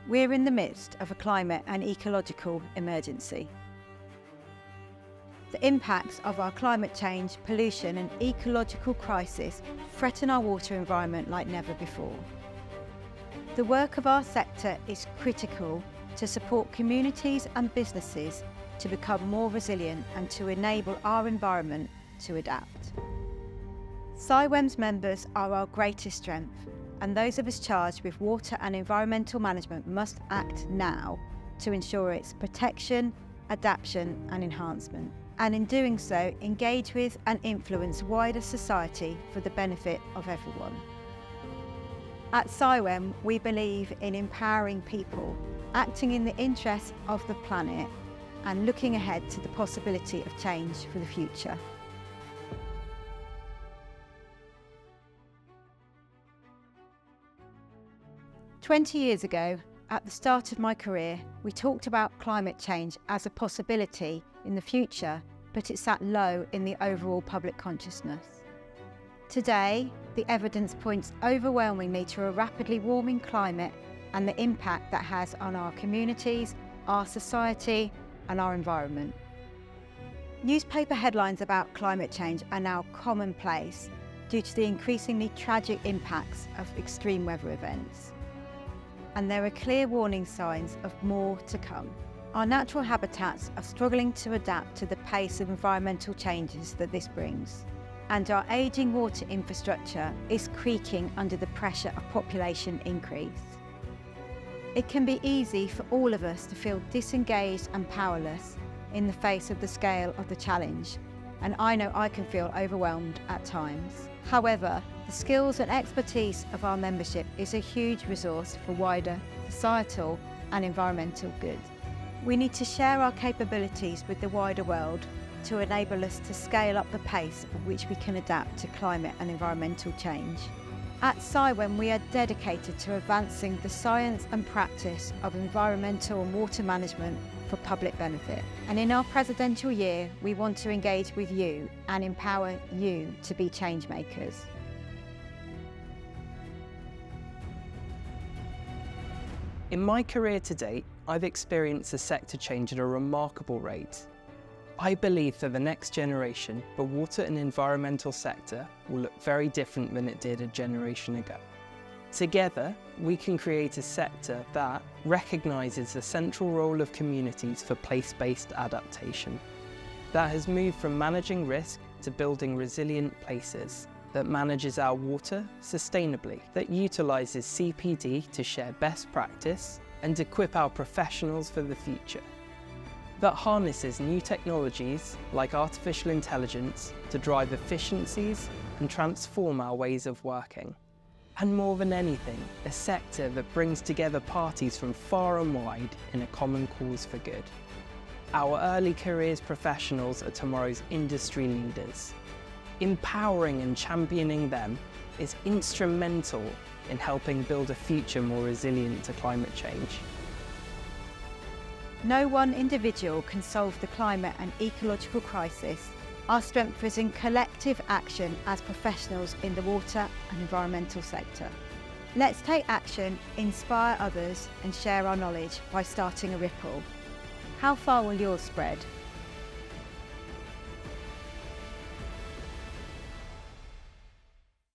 We're in the midst of a climate and ecological emergency. The impacts of our climate change, pollution and ecological crisis threaten our water environment like never before. The work of our sector is critical to support communities and businesses to become more resilient and to enable our environment to adapt. CIWEM's members are our greatest strength, and those of us charged with water and environmental management must act now to ensure its protection, adaptation and enhancement, and in doing so engage with and influence wider society for the benefit of everyone. At CIWEM, we believe in empowering people, acting in the interests of the planet and looking ahead to the possibility of change for the future. "20 years ago, at the start of my career, we talked about climate change as a possibility in the future, but it sat low in the overall public consciousness. Today, the evidence points overwhelmingly to a rapidly warming climate and the impact that has on our communities, our society, and our environment. Newspaper headlines about climate change are now commonplace due to the increasingly tragic impacts of extreme weather events. And there are clear warning signs of more to come. Our natural habitats are struggling to adapt to the pace of environmental changes that this brings. And our ageing water infrastructure is creaking under the pressure of population increase. It can be easy for all of us to feel disengaged and powerless in the face of the scale of the challenge, and I know I can feel overwhelmed at times. However, the skills and expertise of our membership is a huge resource for wider societal and environmental good. We need to share our capabilities with the wider world to enable us to scale up the pace at which we can adapt to climate and environmental change. At CIWEM, we are dedicated to advancing the science and practice of environmental and water management for public benefit. And in our presidential year, we want to engage with you and empower you to be change makers. In my career to date, I've experienced the sector change at a remarkable rate. I believe that the next generation, the water and environmental sector, will look very different than it did a generation ago. Together, we can create a sector that recognises the central role of communities for place-based adaptation, that has moved from managing risk to building resilient places, that manages our water sustainably, that utilises CPD to share best practice and equip our professionals for the future, that harnesses new technologies like artificial intelligence to drive efficiencies and transform our ways of working. And more than anything, a sector that brings together parties from far and wide in a common cause for good. Our early careers professionals are tomorrow's industry leaders. Empowering and championing them is instrumental in helping build a future more resilient to climate change. No one individual can solve the climate and ecological crisis. Our strength is in collective action as professionals in the water and environmental sector. Let's take action, inspire others and share our knowledge by starting a ripple. How far will yours spread?